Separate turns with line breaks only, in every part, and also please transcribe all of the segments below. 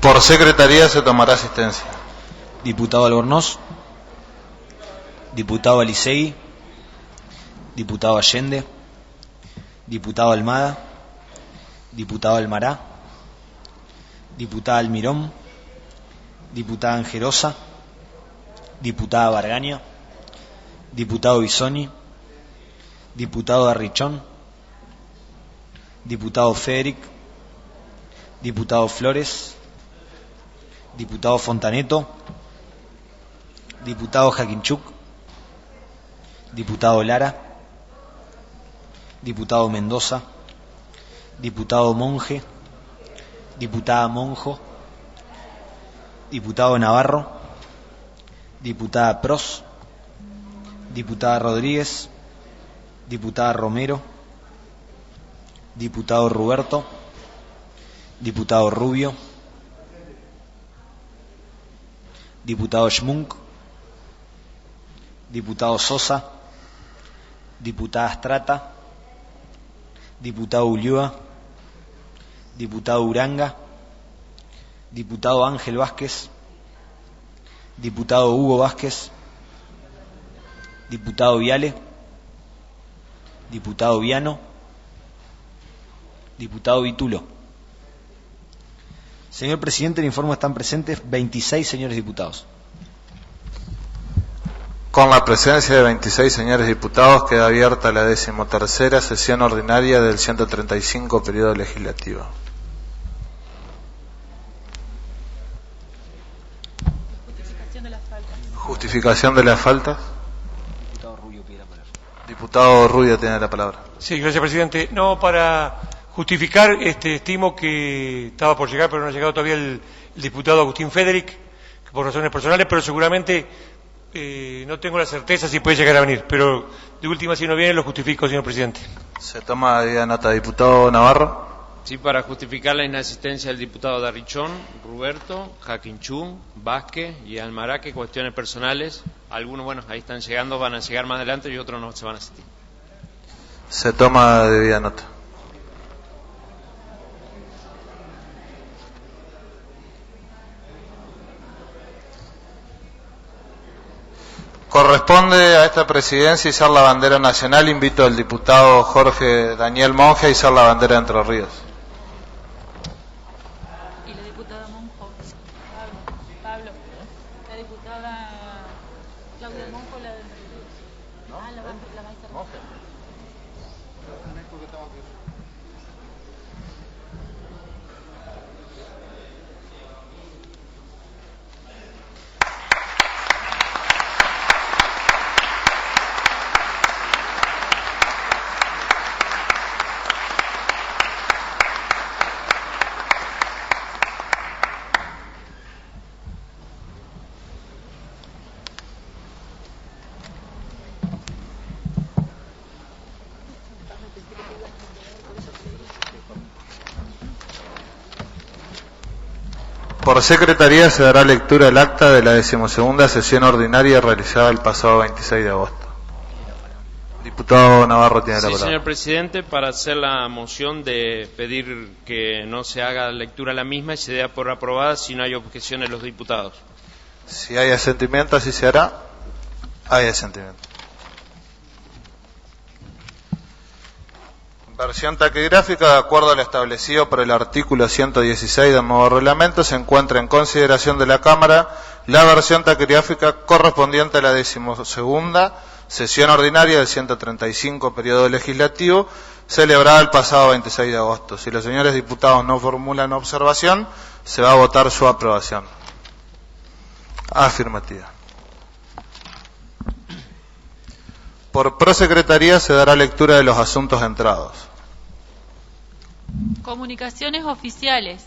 Por secretaría se tomará asistencia.
Diputado Albornoz, diputado Alicegui, diputado Allende, diputado Almada, diputado Almará, diputada Almirón, diputada Angerosa, diputada Bargaña, diputado Bisoni, diputado Arrichón, diputado Federic, diputado Flores, diputado Fontaneto, diputado Jaquinchuk, diputado Lara, diputado Mendoza, diputado Monge, diputada Monjo, diputado Navarro, diputada Pros, diputada Rodríguez, diputada Romero, diputado Ruberto, diputado Rubio, diputado Schmunk, diputado Sosa, diputada Strata, diputado Ulloa, diputado Uranga, diputado Ángel Vázquez, diputado Hugo Vázquez, diputado Viale, diputado Viano, diputado Vitulo. Señor presidente, le informo que están presentes 26 señores diputados.
Con la presencia de 26 señores diputados queda abierta la 13ª sesión ordinaria del 135 periodo legislativo. Justificación de las faltas.
Diputado Rubio pide la palabra.
Diputado Rubio tiene la palabra.
Sí, gracias, presidente. No, para justificar, estimo que estaba por llegar, pero no ha llegado todavía el diputado Agustín Federic, que por razones personales, pero seguramente no tengo la certeza si puede llegar a venir. Pero de última, si no viene, lo justifico, señor presidente.
Se toma debida nota. Diputado Navarro.
Sí, para justificar la inasistencia del diputado Darrichón, Ruberto, Jaquinchún, Vázquez y Almará, que cuestiones personales, algunos, bueno, ahí están llegando, van a llegar más adelante y otros no se van a asistir.
Se toma debida nota. Corresponde a esta presidencia izar la bandera nacional. Invito al diputado Jorge Daniel Monge a izar la bandera de Entre Ríos.
Y la diputada Monjo, Pablo, la diputada Claudia Monjo, la de Entre Ríos. ¿No? Ah, la va a izar.
Por secretaría se dará lectura del acta de la 12ª sesión ordinaria realizada el pasado 26 de agosto. Diputado Navarro tiene la palabra.
Sí, señor presidente, para hacer la moción de pedir que no se haga lectura la misma y se dé por aprobada si no hay objeciones de los diputados.
Si hay asentimiento, así se hará. Hay asentimiento. Versión taquigráfica. De acuerdo al establecido por el artículo 116 del nuevo reglamento, se encuentra en consideración de la Cámara la versión taquigráfica correspondiente a la 12ª sesión ordinaria del 135 periodo legislativo, celebrada el pasado 26 de agosto. Si los señores diputados no formulan observación, se va a votar su aprobación. Afirmativa. Por prosecretaría se dará lectura de los asuntos entrados.
Comunicaciones oficiales.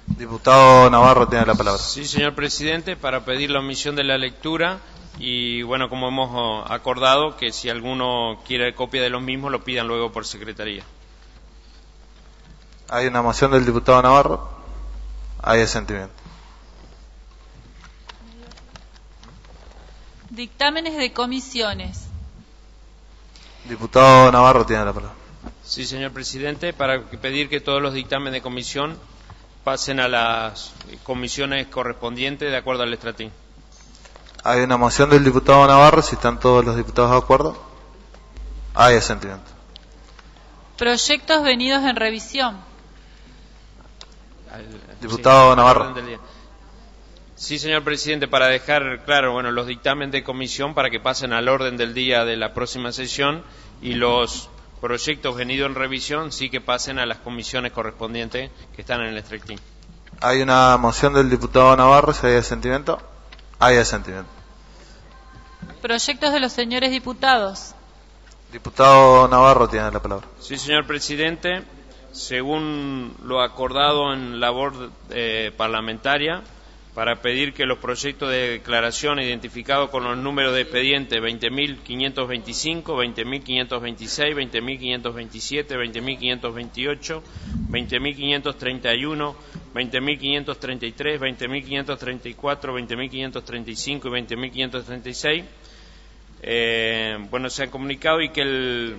Diputado Navarro tiene la palabra.
Sí, señor presidente, para pedir la omisión de la lectura y, bueno, como hemos acordado, que si alguno quiere copia de los mismos, lo pidan luego por secretaría.
Hay una moción del diputado Navarro. Hay asentimiento.
Dictámenes de comisiones.
Diputado Navarro tiene la palabra.
Sí, señor presidente, para pedir que todos los dictámenes de comisión pasen a las comisiones correspondientes de acuerdo al estratín.
Hay una moción del diputado Navarro, si están todos los diputados de acuerdo. Hay asentimiento.
Proyectos venidos en revisión.
Diputado
Sí,
Navarro.
orden del día. Sí, señor presidente, para dejar claro, bueno, los dictámenes de comisión para que pasen al orden del día de la próxima sesión, y los proyectos venidos en revisión sí que pasen a las comisiones correspondientes que están en el estrictín.
Hay una moción del diputado Navarro, si hay asentimiento. Hay asentimiento.
Proyectos de los señores diputados.
Diputado Navarro tiene la palabra.
Sí, señor presidente, según lo acordado en labor parlamentaria, para pedir que los proyectos de declaración identificados con los números de expediente 20.525, 20.526, 20.527, 20.528, 20.531, 20.533, 20.534, 20.535 y 20.536, bueno, se han comunicado y que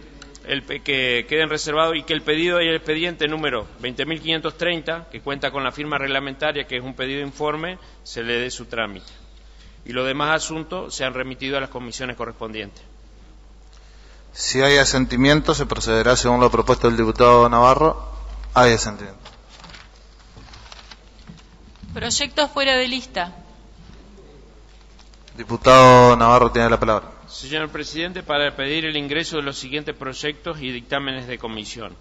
que queden reservados, y que el pedido y el expediente número 20.530, que cuenta con la firma reglamentaria, que es un pedido de informe, se le dé su trámite. Y los demás asuntos se han remitido a las comisiones correspondientes.
Si hay asentimiento, se procederá según lo propuesto del diputado Navarro. Hay asentimiento.
Proyectos fuera de lista.
Diputado Navarro tiene la palabra.
Señor presidente, para pedir el ingreso de los siguientes proyectos y dictámenes de comisión.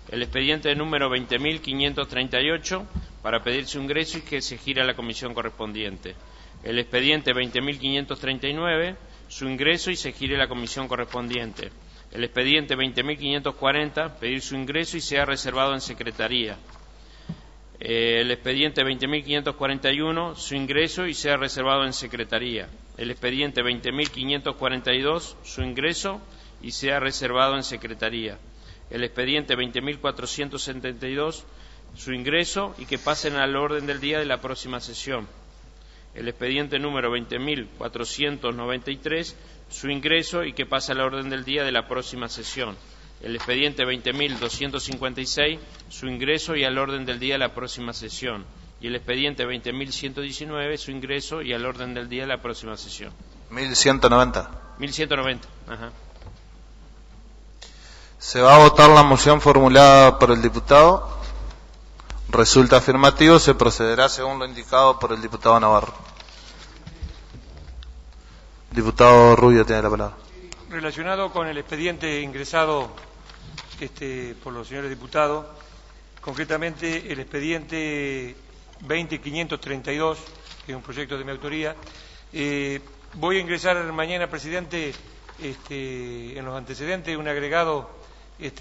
El expediente número 20.538, para pedir su ingreso y que se gire a la comisión correspondiente. El expediente 20.539, su ingreso y se gire a la comisión correspondiente. El expediente 20.540, pedir su ingreso y sea reservado en secretaría. El expediente 20.541, su ingreso y sea reservado en secretaría. El expediente 20.542, su ingreso y sea reservado en secretaría. El expediente 20.472, su ingreso y que pasen al orden del día de la próxima sesión. El expediente número 20.493, su ingreso y que pase al orden del día de la próxima sesión. El expediente 20.256, su ingreso y al orden del día de la próxima sesión. Y el expediente 20.119, su ingreso y al orden del día de la próxima sesión.
1190.
1190, ajá.
Se va a votar la moción formulada por el diputado. Resulta afirmativo, se procederá según lo indicado por el diputado Navarro. Diputado Rubio tiene la palabra.
Relacionado con el expediente ingresado por los señores diputados, concretamente el expediente 20.532, que es un proyecto de mi autoría, voy a ingresar mañana, presidente, en los antecedentes un agregado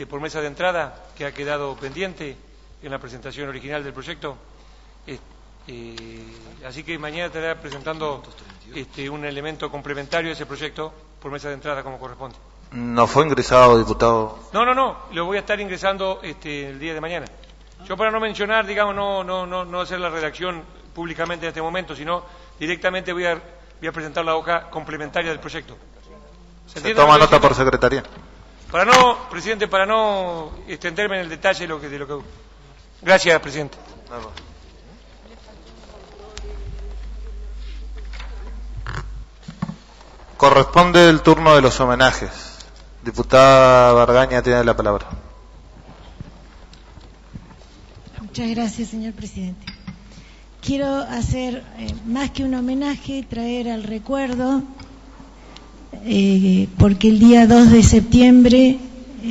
por mesa de entrada que ha quedado pendiente en la presentación original del proyecto. Así que mañana estaré presentando un elemento complementario a ese proyecto por mesa de entrada como corresponde.
No fue ingresado, diputado.
No, lo voy a estar ingresando el día de mañana. Yo, para no mencionar, digamos, no hacer la redacción públicamente en este momento, sino directamente voy a presentar la hoja complementaria del proyecto.
Se toma nota por secretaría.
Presidente, para no extenderme en el detalle de lo que. Gracias, presidente.
Corresponde el turno de los homenajes. Diputada Vargaña tiene la palabra.
Muchas gracias, señor presidente. Quiero hacer, más que un homenaje, traer al recuerdo, porque el día 2 de septiembre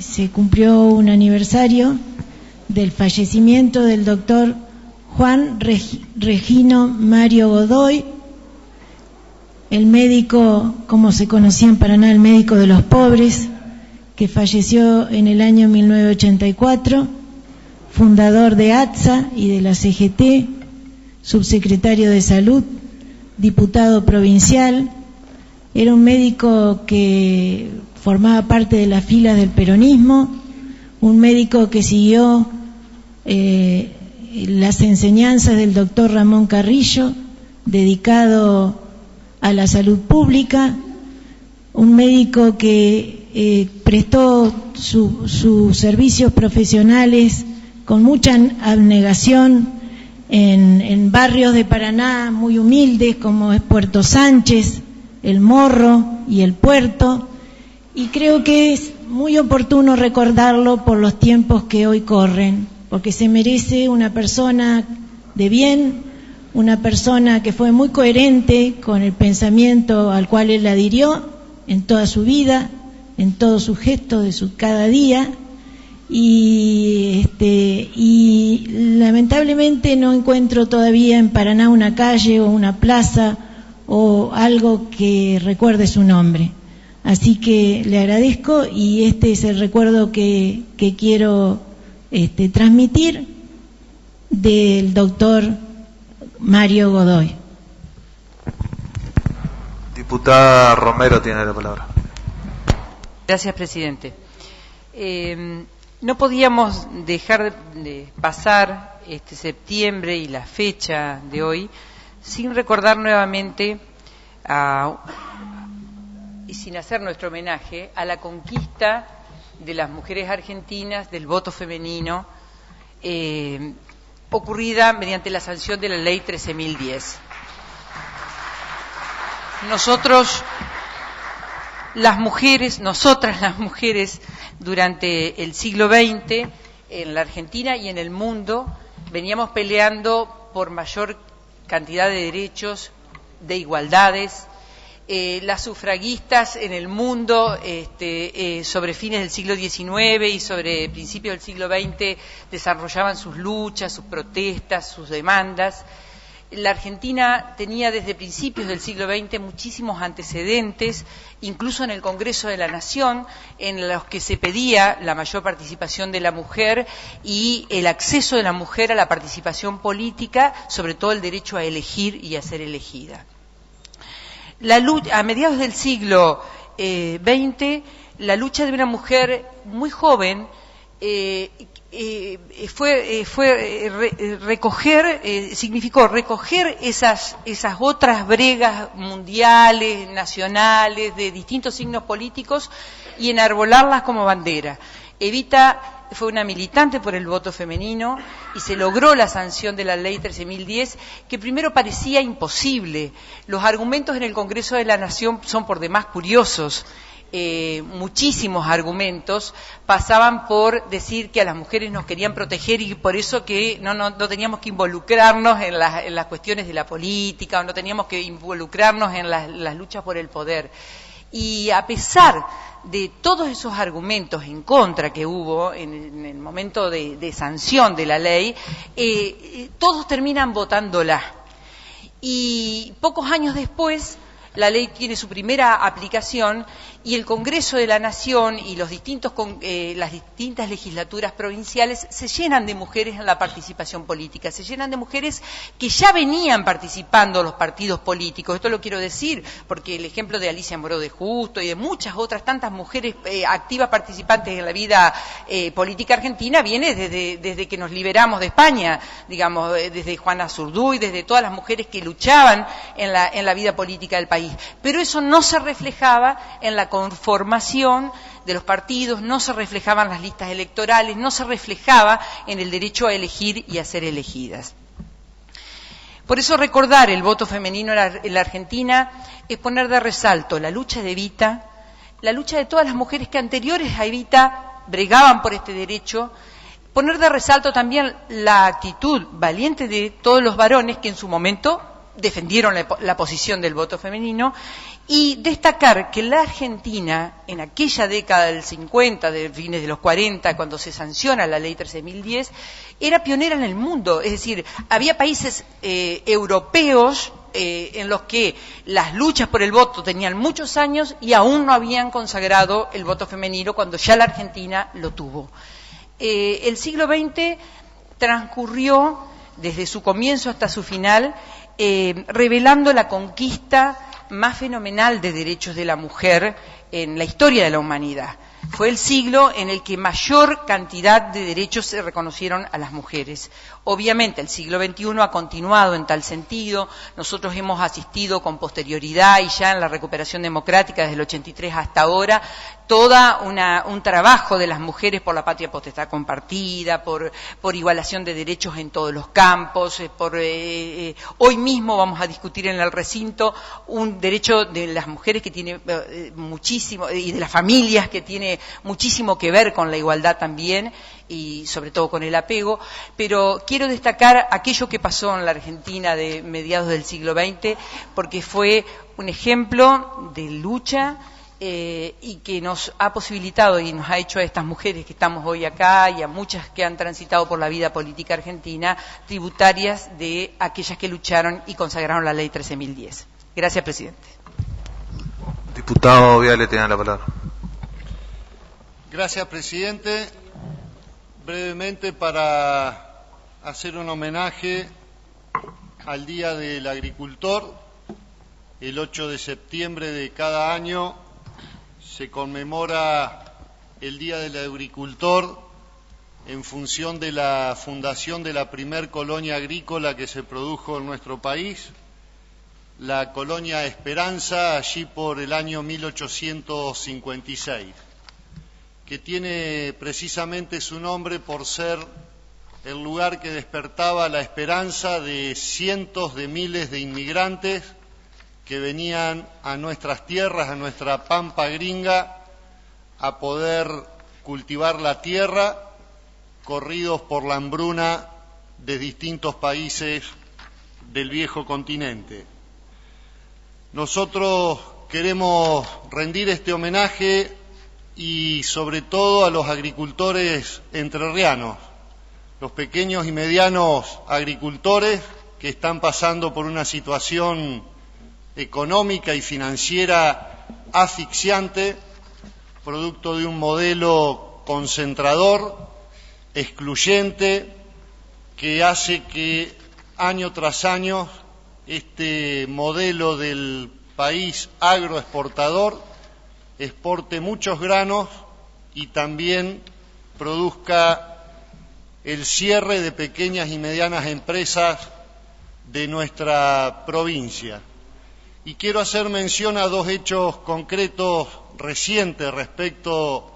se cumplió un aniversario del fallecimiento del doctor Juan Regino Mario Godoy, el médico, como se conocía en Paraná, el médico de los pobres, que falleció en el año 1984, fundador de ATSA y de la CGT, subsecretario de Salud, diputado provincial. Era un médico que formaba parte de las filas del peronismo, un médico que siguió las enseñanzas del doctor Ramón Carrillo, dedicado a la salud pública, un médico que prestó sus servicios profesionales con mucha abnegación en barrios de Paraná muy humildes como es Puerto Sánchez, El Morro y El Puerto, y creo que es muy oportuno recordarlo por los tiempos que hoy corren, porque se merece una persona de bien, una persona que fue muy coherente con el pensamiento al cual él adhirió en toda su vida, en todos sus gestos de su cada día, y lamentablemente no encuentro todavía en Paraná una calle o una plaza o algo que recuerde su nombre. Así que le agradezco y este es el recuerdo que quiero transmitir del doctor Mario Godoy.
Diputada Romero tiene la palabra.
Gracias, presidente. No podíamos dejar de pasar este septiembre y la fecha de hoy sin recordar nuevamente y sin hacer nuestro homenaje a la conquista de las mujeres argentinas del voto femenino ocurrida mediante la sanción de la ley 13.010. Nosotras las mujeres, durante el siglo XX, en la Argentina y en el mundo, veníamos peleando por mayor cantidad de derechos, de igualdades. Las sufragistas en el mundo, sobre fines del siglo XIX y sobre principios del siglo XX, desarrollaban sus luchas, sus protestas, sus demandas. La Argentina tenía desde principios del siglo XX muchísimos antecedentes, incluso en el Congreso de la Nación, en los que se pedía la mayor participación de la mujer y el acceso de la mujer a la participación política, sobre todo el derecho a elegir y a ser elegida. A mediados del siglo XX, la lucha de una mujer muy joven significó recoger esas otras bregas mundiales, nacionales, de distintos signos políticos y enarbolarlas como bandera. Evita fue una militante por el voto femenino y se logró la sanción de la ley 13.010, que primero parecía imposible. Los argumentos en el Congreso de la Nación son por demás curiosos. Muchísimos argumentos pasaban por decir que a las mujeres nos querían proteger y por eso que no teníamos que involucrarnos en las cuestiones de la política, o no teníamos que involucrarnos en las luchas por el poder. Y a pesar de todos esos argumentos en contra que hubo en el momento de sanción de la ley, todos terminan votándola. Y pocos años después, la ley tiene su primera aplicación y el Congreso de la Nación y las distintas legislaturas provinciales se llenan de mujeres en la participación política, se llenan de mujeres que ya venían participando en los partidos políticos. Esto lo quiero decir porque el ejemplo de Alicia Moró de Justo y de muchas otras tantas mujeres activas participantes en la vida política argentina viene desde que nos liberamos de España, digamos, desde Juana Zurduy, desde todas las mujeres que luchaban en la vida política del país. Pero eso no se reflejaba en la conformación de los partidos, no se reflejaba en las listas electorales, no se reflejaba en el derecho a elegir y a ser elegidas. Por eso recordar el voto femenino en la Argentina es poner de resalto la lucha de Evita, la lucha de todas las mujeres que anteriores a Evita bregaban por este derecho, poner de resalto también la actitud valiente de todos los varones que en su momento defendieron la posición del voto femenino y destacar que la Argentina, en aquella década del 50, de fines de los 40, cuando se sanciona la ley 13.010, era pionera en el mundo. Es decir, había países europeos en los que las luchas por el voto tenían muchos años y aún no habían consagrado el voto femenino cuando ya la Argentina lo tuvo. El siglo XX transcurrió desde su comienzo hasta su final revelando la conquista más fenomenal de derechos de la mujer en la historia de la humanidad. Fue el siglo en el que mayor cantidad de derechos se reconocieron a las mujeres. Obviamente el siglo XXI ha continuado en tal sentido. Nosotros hemos asistido con posterioridad y ya en la recuperación democrática desde el 83 hasta ahora toda un trabajo de las mujeres por la patria potestad compartida, por igualación de derechos en todos los campos, hoy mismo vamos a discutir en el recinto un derecho de las mujeres que tiene muchísimo, y de las familias que tiene muchísimo que ver con la igualdad también, y sobre todo con el apego, pero quiero destacar aquello que pasó en la Argentina de mediados del siglo XX, porque fue un ejemplo de lucha y que nos ha posibilitado y nos ha hecho a estas mujeres que estamos hoy acá y a muchas que han transitado por la vida política argentina tributarias de aquellas que lucharon y consagraron la ley 13.010. Gracias, presidente.
Diputado Viale tiene la palabra.
Gracias, presidente. Brevemente, para hacer un homenaje al Día del Agricultor, el 8 de septiembre de cada año se conmemora el Día del Agricultor en función de la fundación de la primer colonia agrícola que se produjo en nuestro país, la colonia Esperanza, allí por el año 1856. Que tiene precisamente su nombre por ser el lugar que despertaba la esperanza de cientos de miles de inmigrantes que venían a nuestras tierras, a nuestra pampa gringa, a poder cultivar la tierra, corridos por la hambruna de distintos países del viejo continente. Nosotros queremos rendir este homenaje y sobre todo a los agricultores entrerrianos, los pequeños y medianos agricultores que están pasando por una situación económica y financiera asfixiante, producto de un modelo concentrador, excluyente, que hace que año tras año este modelo del país agroexportador exporte muchos granos y también produzca el cierre de pequeñas y medianas empresas de nuestra provincia. Y quiero hacer mención a dos hechos concretos recientes respecto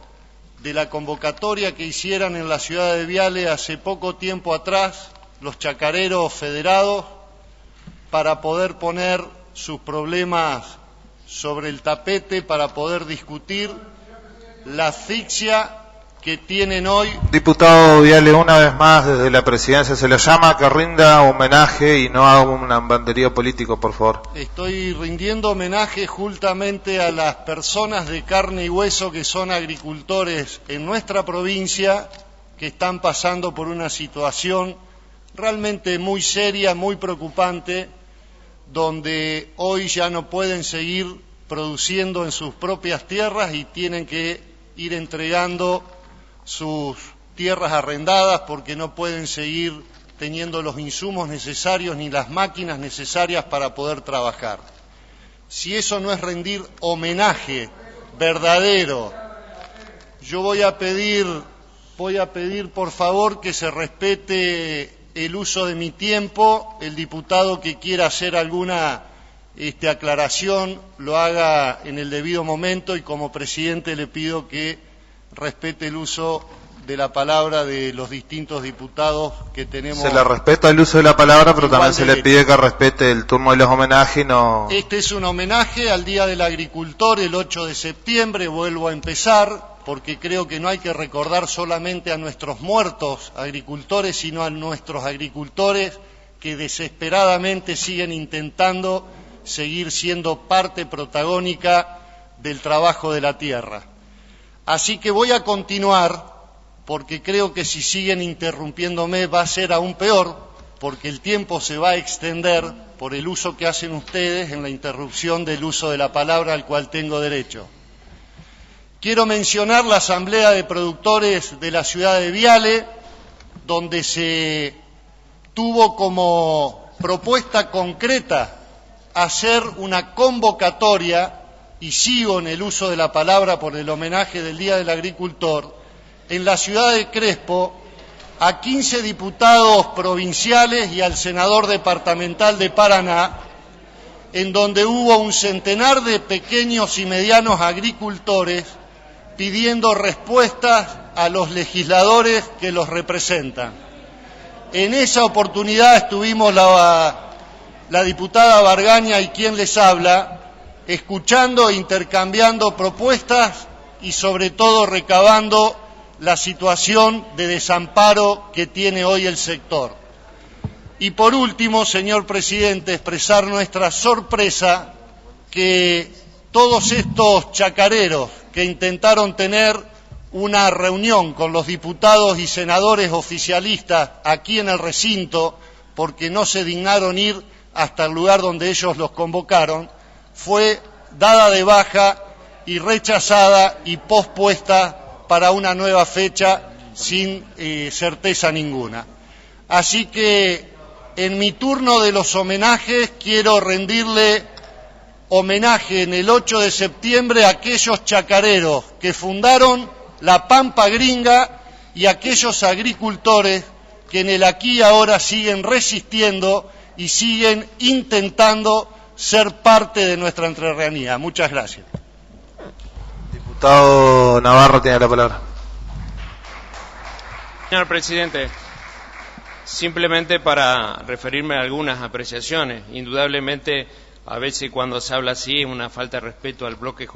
de la convocatoria que hicieran en la ciudad de Viale hace poco tiempo atrás los chacareros federados para poder poner sus problemas sobre el tapete, para poder discutir la asfixia que tienen hoy.
Diputado Viale, una vez más desde la presidencia se le llama a que rinda homenaje y no haga un banderío político, por favor.
Estoy rindiendo homenaje justamente a las personas de carne y hueso que son agricultores en nuestra provincia, que están pasando por una situación realmente muy seria, muy preocupante, donde hoy ya no pueden seguir produciendo en sus propias tierras y tienen que ir entregando sus tierras arrendadas porque no pueden seguir teniendo los insumos necesarios ni las máquinas necesarias para poder trabajar. Si eso no es rendir homenaje verdadero, yo voy a pedir por favor que se respete el uso de mi tiempo. El diputado que quiera hacer alguna aclaración lo haga en el debido momento, y como presidente le pido que respete el uso de la palabra de los distintos diputados que tenemos.
Se le respeta el uso de la palabra, pero también se le pide que respete el turno de los homenajes.
Este es un homenaje al Día del Agricultor, el 8 de septiembre, vuelvo a empezar, porque creo que no hay que recordar solamente a nuestros muertos agricultores, sino a nuestros agricultores que desesperadamente siguen intentando seguir siendo parte protagónica del trabajo de la tierra. Así que voy a continuar, porque creo que si siguen interrumpiéndome va a ser aún peor, porque el tiempo se va a extender por el uso que hacen ustedes en la interrupción del uso de la palabra al cual tengo derecho. Quiero mencionar la Asamblea de Productores de la ciudad de Viale, donde se tuvo como propuesta concreta hacer una convocatoria, y sigo en el uso de la palabra por el homenaje del Día del Agricultor, en la ciudad de Crespo, a 15 diputados provinciales y al senador departamental de Paraná, en donde hubo un centenar de pequeños y medianos agricultores pidiendo respuestas a los legisladores que los representan. En esa oportunidad estuvimos la diputada Bargaña y quien les habla, escuchando e intercambiando propuestas y sobre todo recabando la situación de desamparo que tiene hoy el sector. Y por último, señor presidente, expresar nuestra sorpresa que todos estos chacareros que intentaron tener una reunión con los diputados y senadores oficialistas aquí en el recinto, porque no se dignaron ir hasta el lugar donde ellos los convocaron, fue dada de baja y rechazada y pospuesta para una nueva fecha sin certeza ninguna. Así que en mi turno de los homenajes quiero rendirle homenaje en el 8 de septiembre a aquellos chacareros que fundaron la Pampa Gringa y a aquellos agricultores que en el aquí y ahora siguen resistiendo y siguen intentando ser parte de nuestra entrerrianía. Muchas gracias.
Diputado Navarro tiene la palabra.
Señor presidente, simplemente para referirme a algunas apreciaciones. Indudablemente, a veces cuando se habla así es una falta de respeto al bloque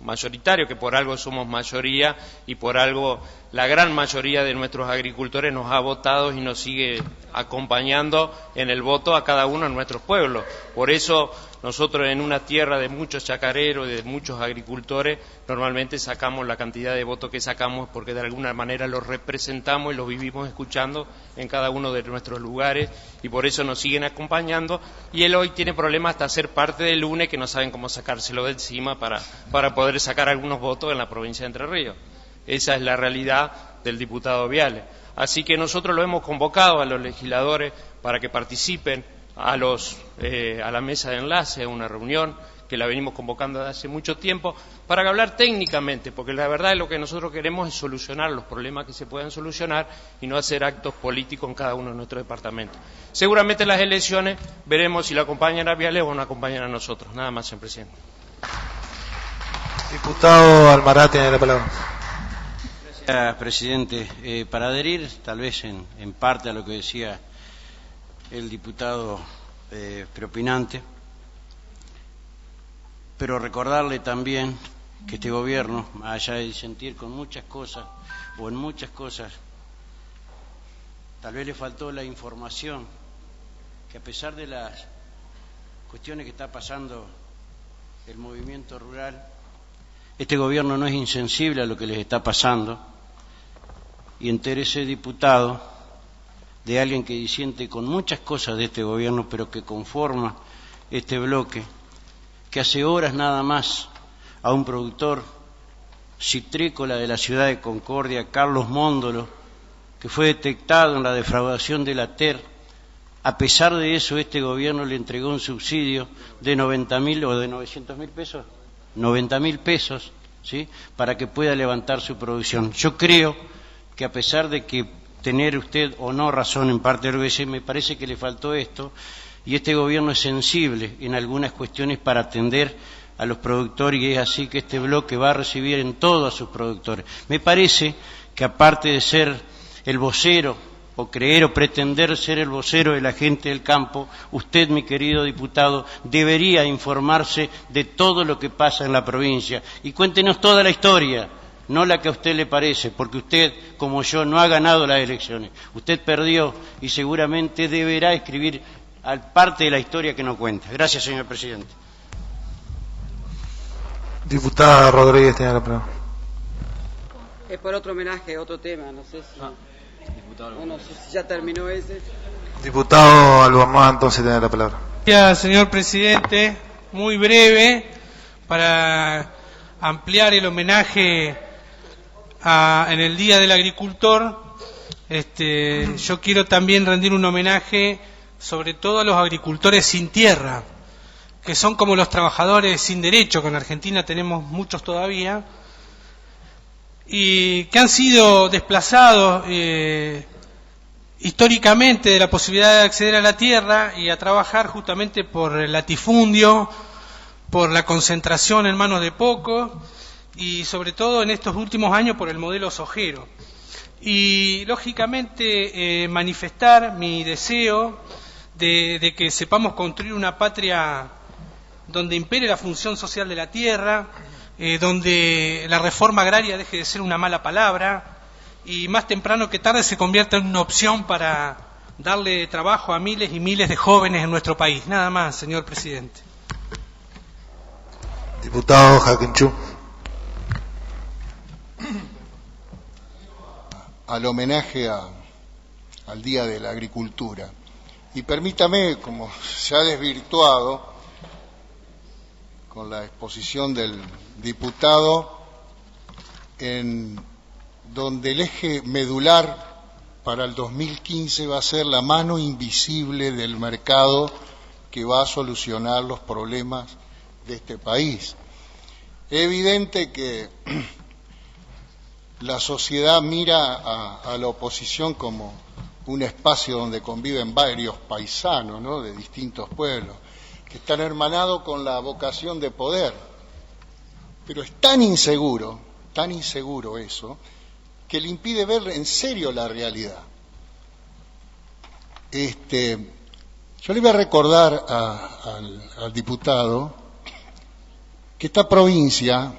mayoritario, que por algo somos mayoría y por algo la gran mayoría de nuestros agricultores nos ha votado y nos sigue acompañando en el voto a cada uno de nuestros pueblos. Por eso nosotros en una tierra de muchos chacareros y de muchos agricultores normalmente sacamos la cantidad de votos que sacamos porque de alguna manera los representamos y los vivimos escuchando en cada uno de nuestros lugares y por eso nos siguen acompañando y él hoy tiene problemas hasta ser parte del UNE que no saben cómo sacárselo de encima para poder sacar algunos votos en la provincia de Entre Ríos. Esa es la realidad del diputado Viale. Así que nosotros lo hemos convocado a los legisladores para que participen a la mesa de enlace, a una reunión que la venimos convocando desde hace mucho tiempo, para hablar técnicamente, porque la verdad es lo que nosotros queremos es solucionar los problemas que se puedan solucionar y no hacer actos políticos en cada uno de nuestros departamentos. Seguramente en las elecciones veremos si la acompañan a Viale o no acompañan a nosotros. Nada más, señor presidente.
Diputado Almará tiene la palabra.
Gracias, presidente. Para adherir tal vez en parte a lo que decía el diputado preopinante, pero recordarle también que este gobierno, más allá de disentir con muchas cosas o en muchas cosas, tal vez le faltó la información que a pesar de las cuestiones que está pasando el movimiento rural, este gobierno no es insensible a lo que les está pasando y entérese, diputado, de alguien que disiente con muchas cosas de este gobierno, pero que conforma este bloque, que hace horas nada más a un productor citrícola de la ciudad de Concordia, Carlos Móndolo, que fue detectado en la defraudación de la TER. A pesar de eso, este gobierno le entregó un subsidio de 90.000 o de 900.000 pesos, 90.000 pesos, ¿sí?, para que pueda levantar su producción. Yo creo que a pesar de que tener usted o no razón en parte de lo que dice, me parece que le faltó esto, y este gobierno es sensible en algunas cuestiones para atender a los productores, y es así que este bloque va a recibir en todo a sus productores. Me parece que aparte de ser el vocero, o creer o pretender ser el vocero de la gente del campo, usted, mi querido diputado, debería informarse de todo lo que pasa en la provincia, y cuéntenos toda la historia, no la que a usted le parece, porque usted, como yo, no ha ganado las elecciones. Usted perdió y seguramente deberá escribir parte de la historia que no cuenta. Gracias, señor presidente.
Diputada Rodríguez tiene la palabra.
Es por otro homenaje, otro tema, no sé si... Bueno, si ya terminó ese.
Diputado Albornoz, entonces tiene la palabra.
Gracias, señor presidente. Muy breve, para ampliar el homenaje en el Día del Agricultor. Yo quiero también rendir un homenaje sobre todo a los agricultores sin tierra, que son como los trabajadores sin derecho, que en Argentina tenemos muchos todavía, y que han sido desplazados históricamente de la posibilidad de acceder a la tierra y a trabajar justamente por el latifundio, por la concentración en manos de pocos, y sobre todo en estos últimos años por el modelo sojero. Y lógicamente manifestar mi deseo de que sepamos construir una patria donde impere la función social de la tierra, donde la reforma agraria deje de ser una mala palabra y más temprano que tarde se convierta en una opción para darle trabajo a miles y miles de jóvenes en nuestro país. Nada más, señor presidente.
Diputado Joaquín Chung.
Al homenaje al Día de la Agricultura. Y permítame, como se ha desvirtuado con la exposición del diputado, en donde el eje medular para el 2015 va a ser la mano invisible del mercado que va a solucionar los problemas de este país. Es evidente que la sociedad mira a la oposición como un espacio donde conviven varios paisanos, ¿no?, de distintos pueblos, que están hermanados con la vocación de poder. Pero es tan inseguro eso, que le impide ver en serio la realidad. Yo le voy a recordar al diputado que esta provincia,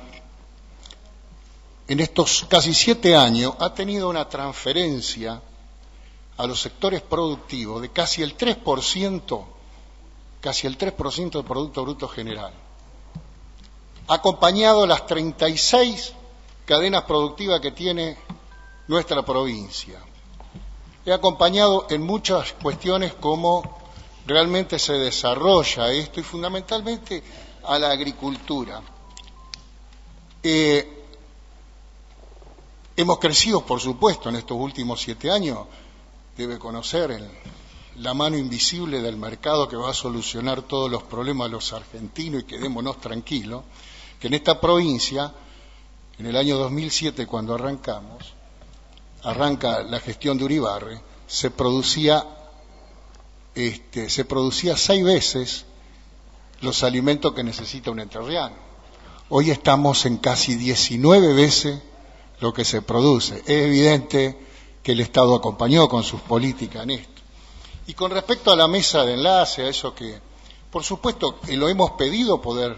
en estos casi 7 años, ha tenido una transferencia a los sectores productivos de casi el 3% del Producto Bruto General. Ha acompañado las 36 cadenas productivas que tiene nuestra provincia. He acompañado en muchas cuestiones cómo realmente se desarrolla esto y fundamentalmente a la agricultura. Hemos crecido, por supuesto, en estos últimos 7 años. Debe conocer la mano invisible del mercado que va a solucionar todos los problemas de los argentinos, y quedémonos tranquilos, que en esta provincia, en el año 2007, cuando arranca la gestión de Uribarri, se producía 6 veces los alimentos que necesita un entrerriano. Hoy estamos en casi 19 veces lo que se produce. Es evidente que el Estado acompañó con sus políticas en esto. Y con respecto a la mesa de enlace, a eso que, por supuesto, lo hemos pedido poder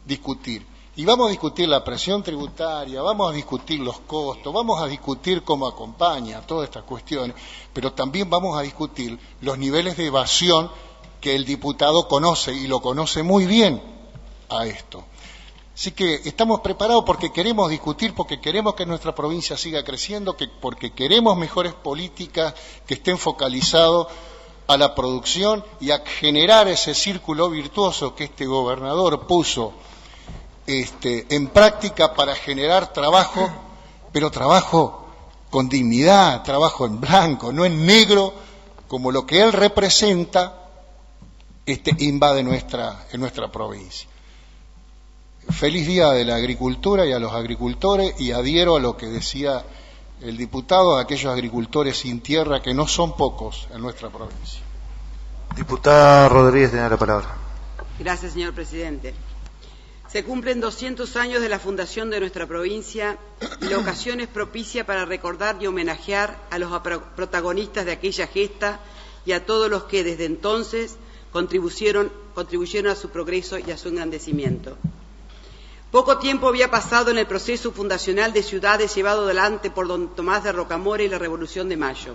discutir. Y vamos a discutir la presión tributaria, vamos a discutir los costos, vamos a discutir cómo acompaña todas estas cuestiones, pero también vamos a discutir los niveles de evasión que el diputado conoce, y lo conoce muy bien a esto. Así que estamos preparados porque queremos discutir, porque queremos que nuestra provincia siga creciendo, porque queremos mejores políticas que estén focalizadas a la producción y a generar ese círculo virtuoso que este gobernador puso en práctica para generar trabajo, pero trabajo con dignidad, trabajo en blanco, no en negro, como lo que él representa invade en nuestra provincia. Feliz Día de la Agricultura y a los agricultores, y adhiero a lo que decía el diputado, a aquellos agricultores sin tierra, que no son pocos en nuestra provincia.
Diputada Rodríguez tiene la palabra.
Gracias, señor presidente. Se cumplen 200 años de la fundación de nuestra provincia y la ocasión es propicia para recordar y homenajear a los protagonistas de aquella gesta y a todos los que desde entonces contribuyeron a su progreso y a su engrandecimiento. Poco tiempo había pasado en el proceso fundacional de ciudades llevado adelante por don Tomás de Rocamora y la Revolución de Mayo.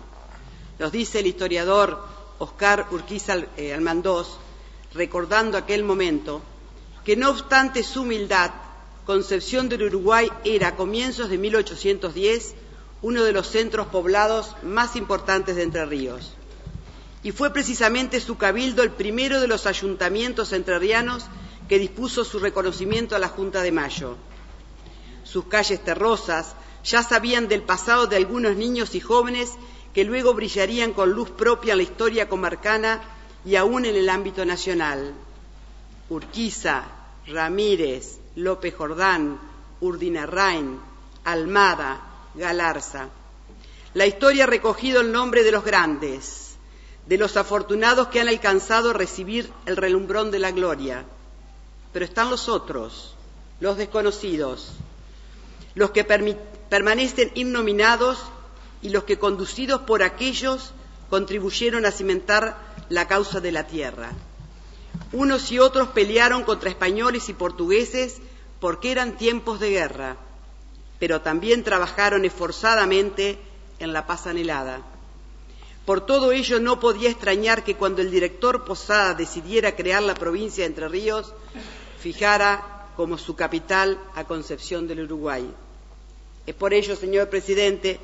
Nos dice el historiador Oscar Urquiza Almandós, recordando aquel momento, que no obstante su humildad, Concepción del Uruguay era, a comienzos de 1810, uno de los centros poblados más importantes de Entre Ríos. Y fue precisamente su cabildo el primero de los ayuntamientos entrerrianos que dispuso su reconocimiento a la Junta de Mayo. Sus calles terrosas ya sabían del pasado de algunos niños y jóvenes que luego brillarían con luz propia en la historia comarcana y aún en el ámbito nacional. Urquiza, Ramírez, López Jordán, Urdinarrain, Almada, Galarza. La historia ha recogido el nombre de los grandes, de los afortunados que han alcanzado a recibir el relumbrón de la gloria. Pero están los otros, los desconocidos, los que permanecen innominados y los que, conducidos por aquellos, contribuyeron a cimentar la causa de la tierra. Unos y otros pelearon contra españoles y portugueses porque eran tiempos de guerra, pero también trabajaron esforzadamente en la paz anhelada. Por todo ello, no podía extrañar que cuando el director Posada decidiera crear la provincia de Entre Ríos, fijara como su capital a Concepción del Uruguay. Es por ello, señor presidente,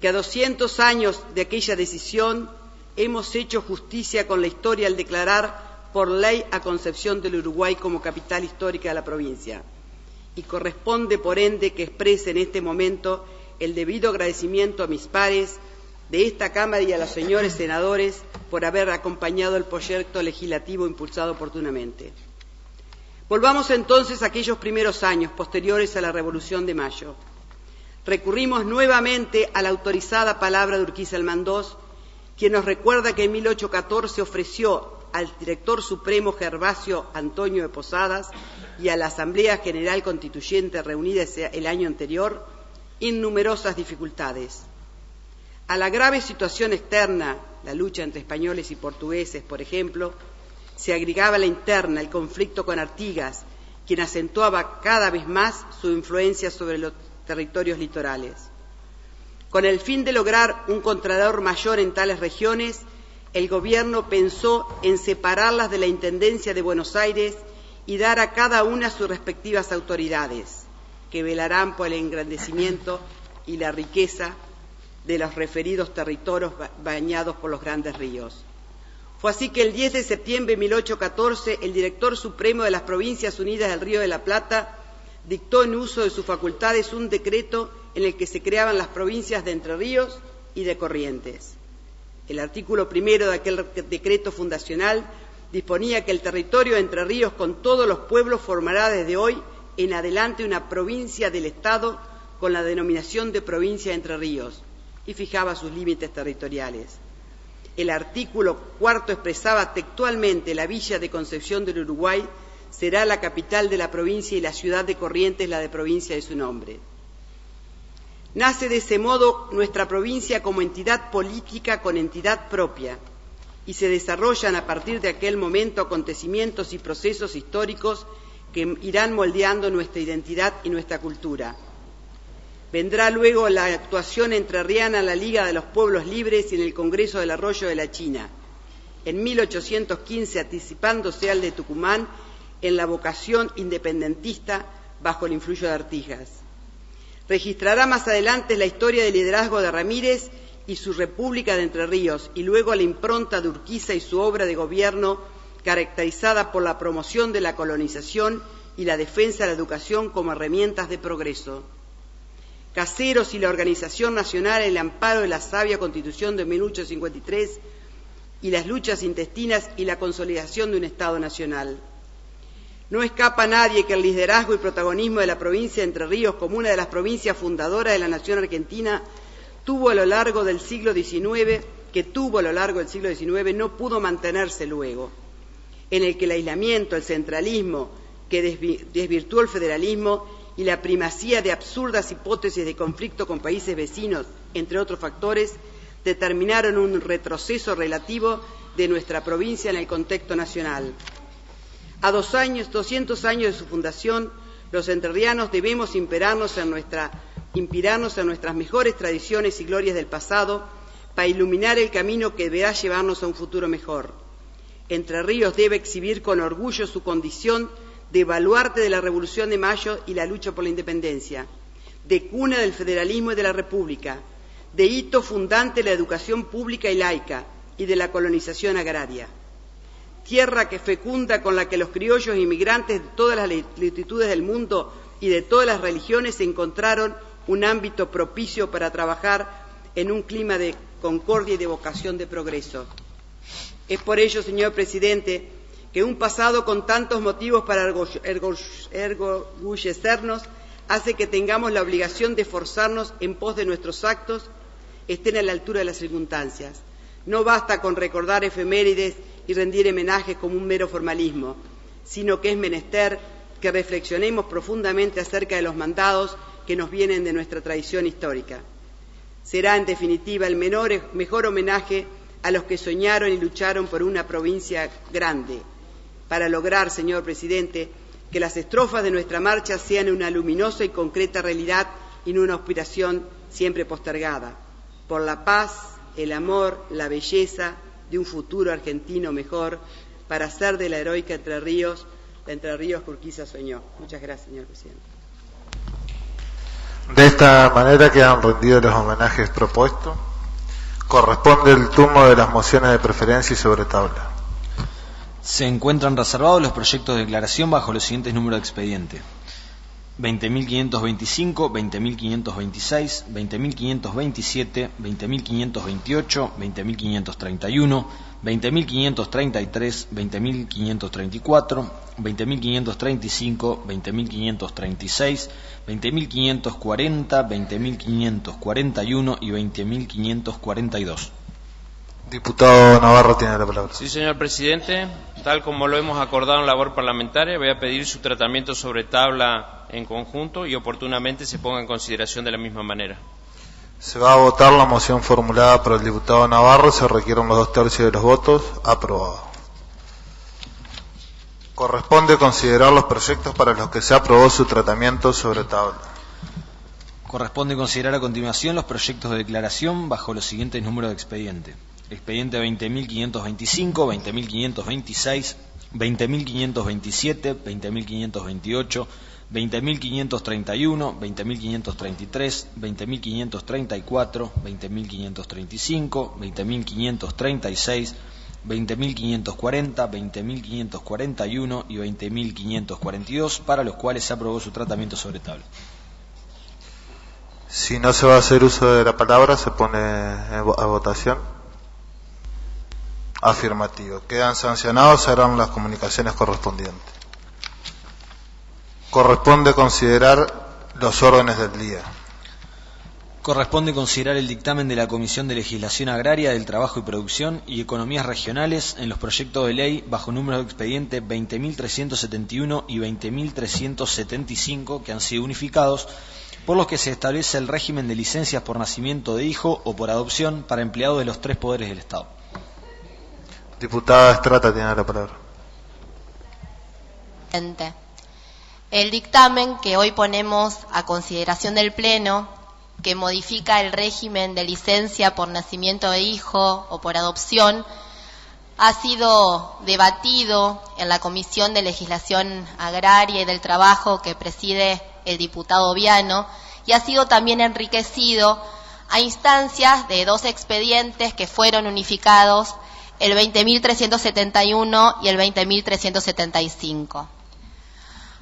que a 200 años de aquella decisión hemos hecho justicia con la historia al declarar por ley a Concepción del Uruguay como capital histórica de la provincia. Y corresponde, por ende, que exprese en este momento el debido agradecimiento a mis pares de esta Cámara y a los señores senadores por haber acompañado el proyecto legislativo impulsado oportunamente. Volvamos entonces a aquellos primeros años posteriores a la Revolución de Mayo. Recurrimos nuevamente a la autorizada palabra de Urquiza Almandós, quien nos recuerda que en 1814 ofreció al director supremo Gervasio Antonio de Posadas y a la Asamblea General Constituyente reunida el año anterior innumerosas dificultades. A la grave situación externa, la lucha entre españoles y portugueses, por ejemplo, se agregaba la interna, el conflicto con Artigas, quien acentuaba cada vez más su influencia sobre los territorios litorales. Con el fin de lograr un controlador mayor en tales regiones, el gobierno pensó en separarlas de la Intendencia de Buenos Aires y dar a cada una sus respectivas autoridades, que velarán por el engrandecimiento y la riqueza de los referidos territorios bañados por los grandes ríos. Fue así que el 10 de septiembre de 1814 el director supremo de las Provincias Unidas del Río de la Plata dictó en uso de sus facultades un decreto en el que se creaban las provincias de Entre Ríos y de Corrientes. El artículo primero de aquel decreto fundacional disponía que el territorio de Entre Ríos con todos los pueblos formará desde hoy en adelante una provincia del Estado con la denominación de provincia de Entre Ríos y fijaba sus límites territoriales. El artículo cuarto expresaba textualmente la villa de Concepción del Uruguay será la capital de la provincia y la ciudad de Corrientes la de provincia de su nombre. Nace de ese modo nuestra provincia como entidad política con entidad propia y se desarrollan a partir de aquel momento acontecimientos y procesos históricos que irán moldeando nuestra identidad y nuestra cultura. Vendrá luego la actuación entrerriana en la Liga de los Pueblos Libres y en el Congreso del Arroyo de la China, en 1815 anticipándose al de Tucumán en la vocación independentista bajo el influjo de Artigas. Registrará más adelante la historia del liderazgo de Ramírez y su República de Entre Ríos, y luego la impronta de Urquiza y su obra de gobierno caracterizada por la promoción de la colonización y la defensa de la educación como herramientas de progreso. Caseros y la Organización Nacional en el amparo de la sabia Constitución de 1853 y las luchas intestinas y la consolidación de un Estado nacional. No escapa a nadie que el liderazgo y protagonismo de la provincia de Entre Ríos como una de las provincias fundadoras de la nación argentina tuvo a lo largo del siglo XIX, no pudo mantenerse luego, en el que el aislamiento, el centralismo que desvirtuó el federalismo y la primacía de absurdas hipótesis de conflicto con países vecinos, entre otros factores, determinaron un retroceso relativo de nuestra provincia en el contexto nacional. A 200 años de su fundación, los entrerrianos debemos inspirarnos en nuestras mejores tradiciones y glorias del pasado para iluminar el camino que deberá llevarnos a un futuro mejor. Entre Ríos debe exhibir con orgullo su condición de baluarte de la Revolución de Mayo y la lucha por la independencia, de cuna del federalismo y de la República, de hito fundante de la educación pública y laica y de la colonización agraria. Tierra que fecunda con la que los criollos inmigrantes de todas las latitudes del mundo y de todas las religiones encontraron un ámbito propicio para trabajar en un clima de concordia y de vocación de progreso. Es por ello, señor presidente, que un pasado con tantos motivos para orgullecernos hace que tengamos la obligación de esforzarnos en pos de nuestros actos estén a la altura de las circunstancias. No basta con recordar efemérides y rendir homenajes como un mero formalismo, sino que es menester que reflexionemos profundamente acerca de los mandados que nos vienen de nuestra tradición histórica. Será, en definitiva, el mejor homenaje a los que soñaron y lucharon por una provincia grande, para lograr, señor presidente, que las estrofas de nuestra marcha sean una luminosa y concreta realidad y no una aspiración siempre postergada, por la paz, el amor, la belleza de un futuro argentino mejor, para hacer de la heroica Entre Ríos, la Entre Ríos que Urquiza soñó. Muchas gracias, señor presidente.
De esta manera quedan rendidos los homenajes propuestos. Corresponde el turno de las mociones de preferencia y sobre tabla.
Se encuentran reservados los proyectos de declaración bajo los siguientes números de expediente: 20.525, 20.526, 20.527, 20.528, 20.531, 20.533, 20.534, 20.535, 20.536, 20.540, 20.541 y 20.542.
Diputado Navarro tiene la palabra.
Sí, señor presidente. Tal como lo hemos acordado en labor parlamentaria, voy a pedir su tratamiento sobre tabla en conjunto y oportunamente se ponga en consideración de la misma manera.
Se va a votar la moción formulada por el diputado Navarro. Se requieren los 2/3 de los votos. Aprobado. Corresponde considerar los proyectos para los que se aprobó su tratamiento sobre tabla.
Corresponde considerar a continuación los proyectos de declaración bajo los siguientes números de expediente: expediente 20.525, 20.526, 20.527, 20.528, 20.531, 20.533, 20.534, 20.535, 20.536, 20.540, 20.541 y 20.542, para los cuales se aprobó su tratamiento sobre tabla.
Si no se va a hacer uso de la palabra, se pone a votación. Afirmativo. Quedan sancionados, se harán las comunicaciones correspondientes. Corresponde considerar los órdenes del día.
Corresponde considerar el dictamen de la Comisión de Legislación Agraria, del Trabajo y Producción y Economías Regionales en los proyectos de ley bajo números de expediente 20.371 y 20.375, que han sido unificados, por los que se establece el régimen de licencias por nacimiento de hijo o por adopción para empleados de los 3 poderes del Estado.
Diputada Estrata tiene la palabra.
El dictamen que hoy ponemos a consideración del Pleno, que modifica el régimen de licencia por nacimiento de hijo o por adopción, ha sido debatido en la Comisión de Legislación Agraria y del Trabajo que preside el diputado Viano, y ha sido también enriquecido a instancias de 2 expedientes que fueron unificados, el 20.371 y el 20.375.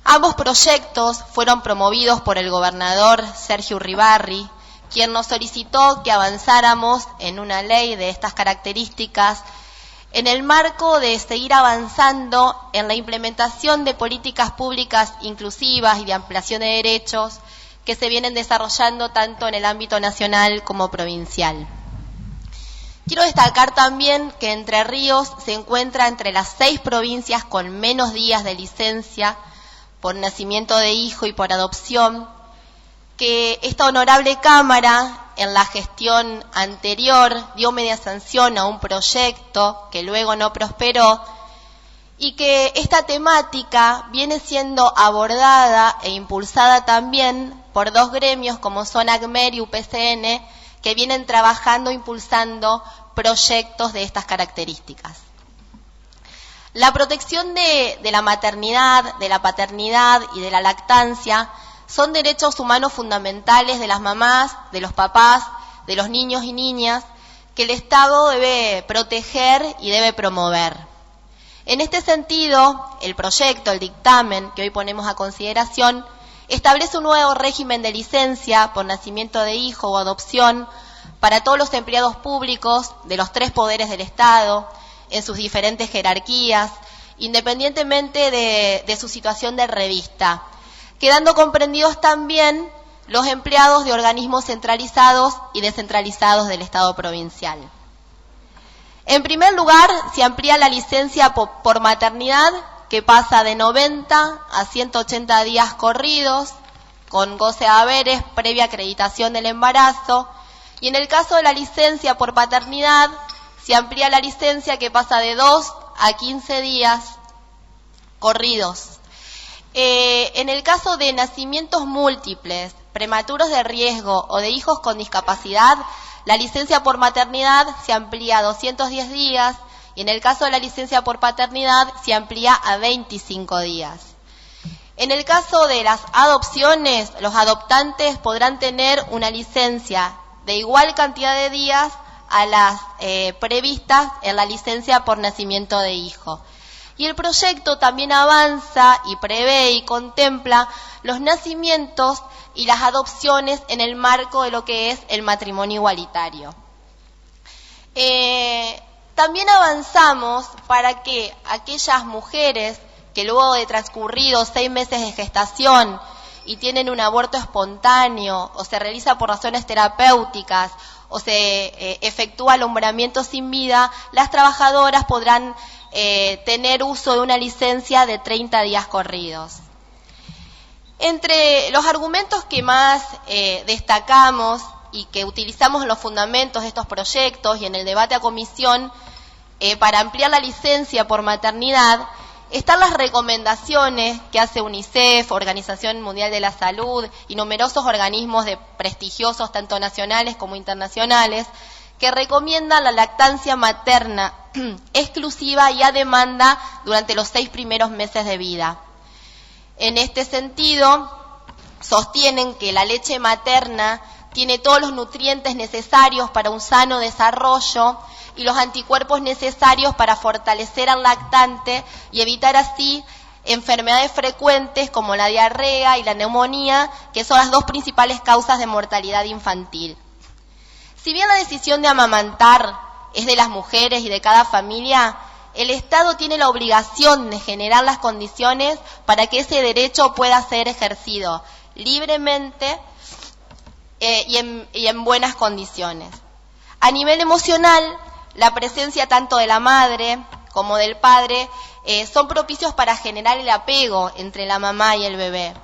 Ambos proyectos fueron promovidos por el gobernador Sergio Uribarri, quien nos solicitó que avanzáramos en una ley de estas características en el marco de seguir avanzando en la implementación de políticas públicas inclusivas y de ampliación de derechos que se vienen desarrollando tanto en el ámbito nacional como provincial. Quiero destacar también que Entre Ríos se encuentra entre las 6 provincias con menos días de licencia por nacimiento de hijo y por adopción, que esta honorable Cámara en la gestión anterior dio media sanción a un proyecto que luego no prosperó, y que esta temática viene siendo abordada e impulsada también por 2 gremios como son ACMER y UPCN, que vienen trabajando, impulsando proyectos de estas características. La protección de la maternidad, de la paternidad y de la lactancia son derechos humanos fundamentales de las mamás, de los papás, de los niños y niñas, que el Estado debe proteger y debe promover. En este sentido, el proyecto, el dictamen que hoy ponemos a consideración, establece un nuevo régimen de licencia por nacimiento de hijo o adopción para todos los empleados públicos de los 3 poderes del Estado, en sus diferentes jerarquías, independientemente de su situación de revista, quedando comprendidos también los empleados de organismos centralizados y descentralizados del Estado provincial. En primer lugar, se amplía la licencia por maternidad que pasa de 90 a 180 días corridos, con goce de haberes previa acreditación del embarazo. Y en el caso de la licencia por paternidad, se amplía la licencia, que pasa de 2 a 15 días corridos. En el caso de nacimientos múltiples, prematuros de riesgo o de hijos con discapacidad, la licencia por maternidad se amplía a 210 días y en el caso de la licencia por paternidad se amplía a 25 días. En el caso de las adopciones, los adoptantes podrán tener una licencia de igual cantidad de días a las previstas en la licencia por nacimiento de hijo. Y el proyecto también avanza y prevé y contempla los nacimientos y las adopciones en el marco de lo que es el matrimonio igualitario. También avanzamos para que aquellas mujeres que luego de transcurridos 6 meses de gestación y tienen un aborto espontáneo o se realiza por razones terapéuticas o se efectúa alumbramiento sin vida, las trabajadoras podrán tener uso de una licencia de 30 días corridos. Entre los argumentos que más destacamos y que utilizamos en los fundamentos de estos proyectos y en el debate a comisión para ampliar la licencia por maternidad, están las recomendaciones que hace UNICEF, Organización Mundial de la Salud y numerosos organismos prestigiosos, tanto nacionales como internacionales, que recomiendan la lactancia materna exclusiva y a demanda durante los 6 primeros meses de vida. En este sentido, sostienen que la leche materna tiene todos los nutrientes necesarios para un sano desarrollo y los anticuerpos necesarios para fortalecer al lactante y evitar así enfermedades frecuentes como la diarrea y la neumonía, que son las 2 principales causas de mortalidad infantil. Si bien la decisión de amamantar es de las mujeres y de cada familia, el Estado tiene la obligación de generar las condiciones para que ese derecho pueda ser ejercido libremente y en buenas condiciones. A nivel emocional, la presencia tanto de la madre como del padre son propicios para generar el apego entre la mamá y el bebé.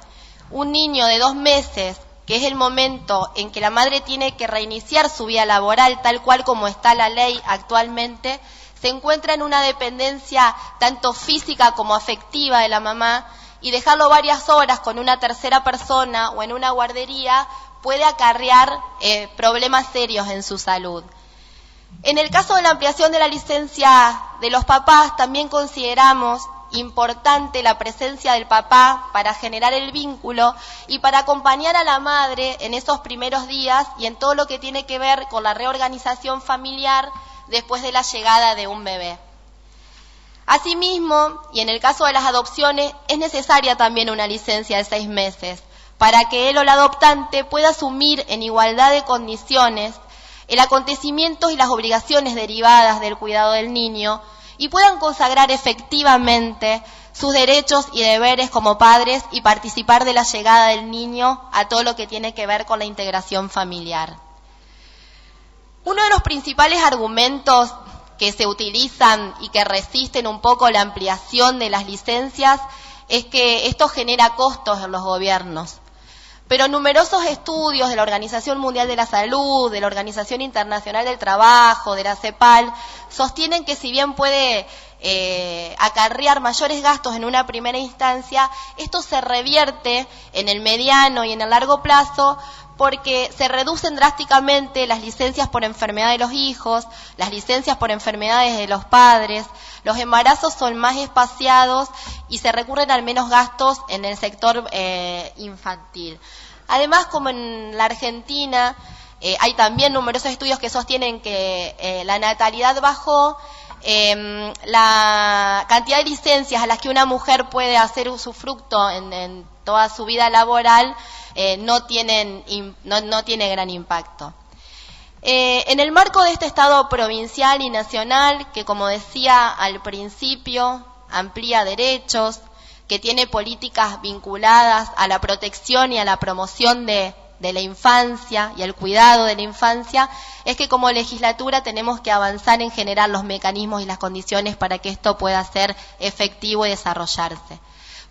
Un niño de 2 meses, que es el momento en que la madre tiene que reiniciar su vida laboral, tal cual como está la ley actualmente, se encuentra en una dependencia tanto física como afectiva de la mamá, y dejarlo varias horas con una tercera persona o en una guardería puede acarrear problemas serios en su salud. En el caso de la ampliación de la licencia de los papás, también consideramos importante la presencia del papá para generar el vínculo y para acompañar a la madre en esos primeros días y en todo lo que tiene que ver con la reorganización familiar después de la llegada de un bebé. Asimismo, y en el caso de las adopciones, es necesaria también una licencia de 6 meses para que él o la adoptante pueda asumir en igualdad de condiciones el acontecimiento y las obligaciones derivadas del cuidado del niño y puedan consagrar efectivamente sus derechos y deberes como padres y participar de la llegada del niño a todo lo que tiene que ver con la integración familiar. Uno de los principales argumentos que se utilizan y que resisten un poco la ampliación de las licencias es que esto genera costos en los gobiernos. Pero numerosos estudios de la Organización Mundial de la Salud, de la Organización Internacional del Trabajo, de la CEPAL, sostienen que si bien puede acarrear mayores gastos en una primera instancia, esto se revierte en el mediano y en el largo plazo porque se reducen drásticamente las licencias por enfermedad de los hijos, las licencias por enfermedades de los padres, los embarazos son más espaciados y se recurren al menos gastos en el sector infantil. Además, como en la Argentina, hay también numerosos estudios que sostienen que la natalidad bajó, la cantidad de licencias a las que una mujer puede hacer usufructo en toda su vida laboral no tiene gran impacto. En el marco de este Estado provincial y nacional, que como decía al principio, amplía derechos, que tiene políticas vinculadas a la protección y a la promoción de de la infancia y el cuidado de la infancia, es que como legislatura tenemos que avanzar en generar los mecanismos y las condiciones para que esto pueda ser efectivo y desarrollarse.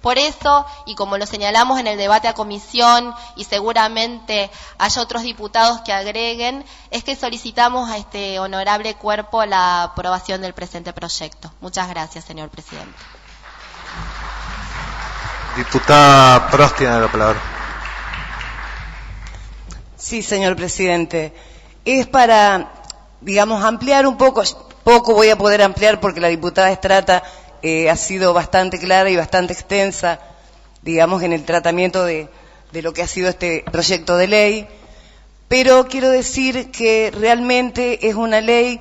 Por eso, y como lo señalamos en el debate a comisión, y seguramente haya otros diputados que agreguen, es que solicitamos a este honorable cuerpo la aprobación del presente proyecto. Muchas gracias, señor presidente.
Diputada Prost tiene la palabra.
Sí, señor presidente. Es para, digamos, ampliar un poco voy a poder ampliar porque la diputada Estrata ha sido bastante clara y bastante extensa, digamos, en el tratamiento de lo que ha sido este proyecto de ley, pero quiero decir que realmente es una ley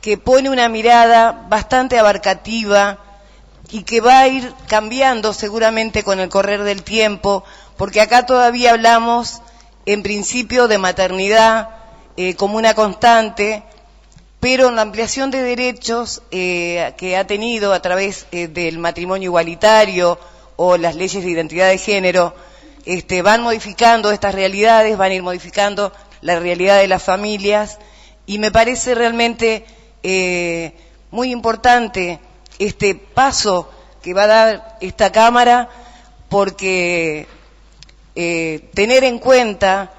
que pone una mirada bastante abarcativa y que va a ir cambiando seguramente con el correr del tiempo, porque acá todavía hablamos en principio de maternidad como una constante, pero en la ampliación de derechos que ha tenido a través del matrimonio igualitario o las leyes de identidad de género, van modificando estas realidades, van a ir modificando la realidad de las familias, y me parece realmente muy importante este paso que va a dar esta Cámara, porque tener en cuenta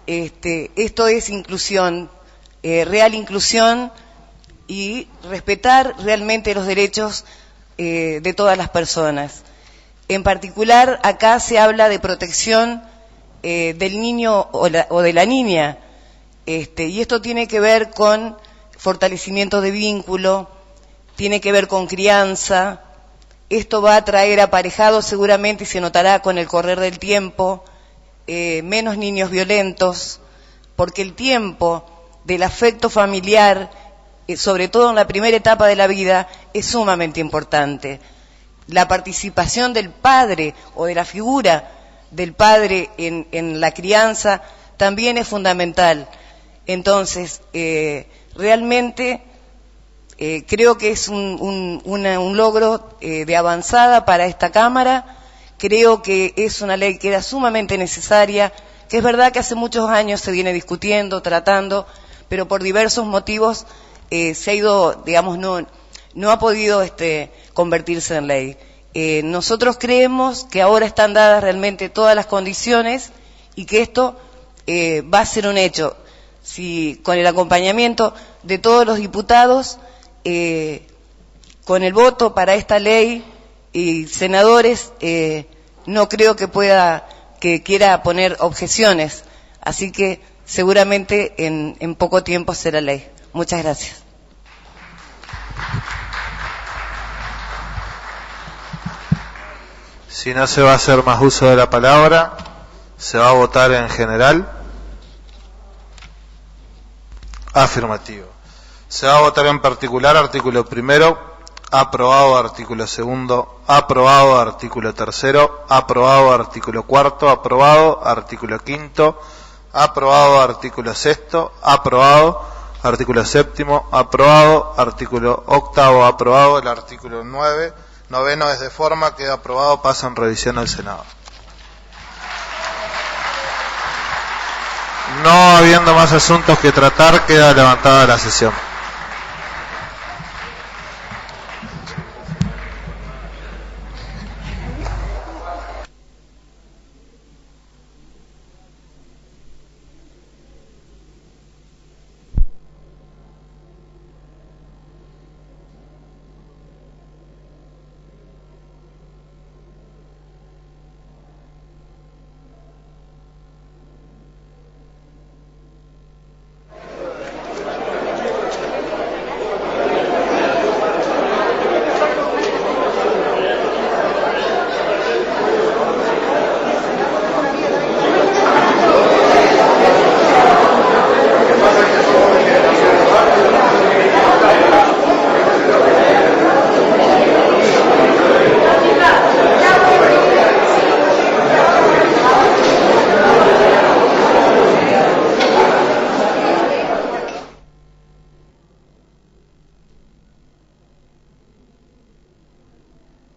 esto es inclusión, real inclusión, y respetar realmente los derechos de todas las personas. En particular, acá se habla de protección del niño o de la niña, y esto tiene que ver con fortalecimiento de vínculo, tiene que ver con crianza. Esto va a traer aparejado seguramente, y se notará con el correr del tiempo, menos niños violentos, porque el tiempo del afecto familiar, sobre todo en la primera etapa de la vida, es sumamente importante. La participación del padre o de la figura del padre en la crianza también es fundamental. Entonces, realmente creo que es un logro de avanzada para esta Cámara. Creo que es una ley que era sumamente necesaria, que es verdad que hace muchos años se viene discutiendo, tratando, pero por diversos motivos se ha ido, digamos, no ha podido convertirse en ley. Nosotros creemos que ahora están dadas realmente todas las condiciones y que esto va a ser un hecho. Si con el acompañamiento de todos los diputados, con el voto para esta ley y senadores, no creo que quiera poner objeciones. Así que seguramente en poco tiempo será ley. Muchas gracias.
Si no se va a hacer más uso de la palabra, se va a votar en general. Afirmativo. Se va a votar en particular artículo primero, aprobado artículo segundo, aprobado artículo tercero, aprobado artículo cuarto, aprobado artículo quinto, aprobado artículo sexto, aprobado artículo séptimo, aprobado artículo octavo, aprobado el artículo 9, noveno es de forma, queda aprobado, pasa en revisión al Senado. No habiendo más asuntos que tratar, queda levantada la sesión.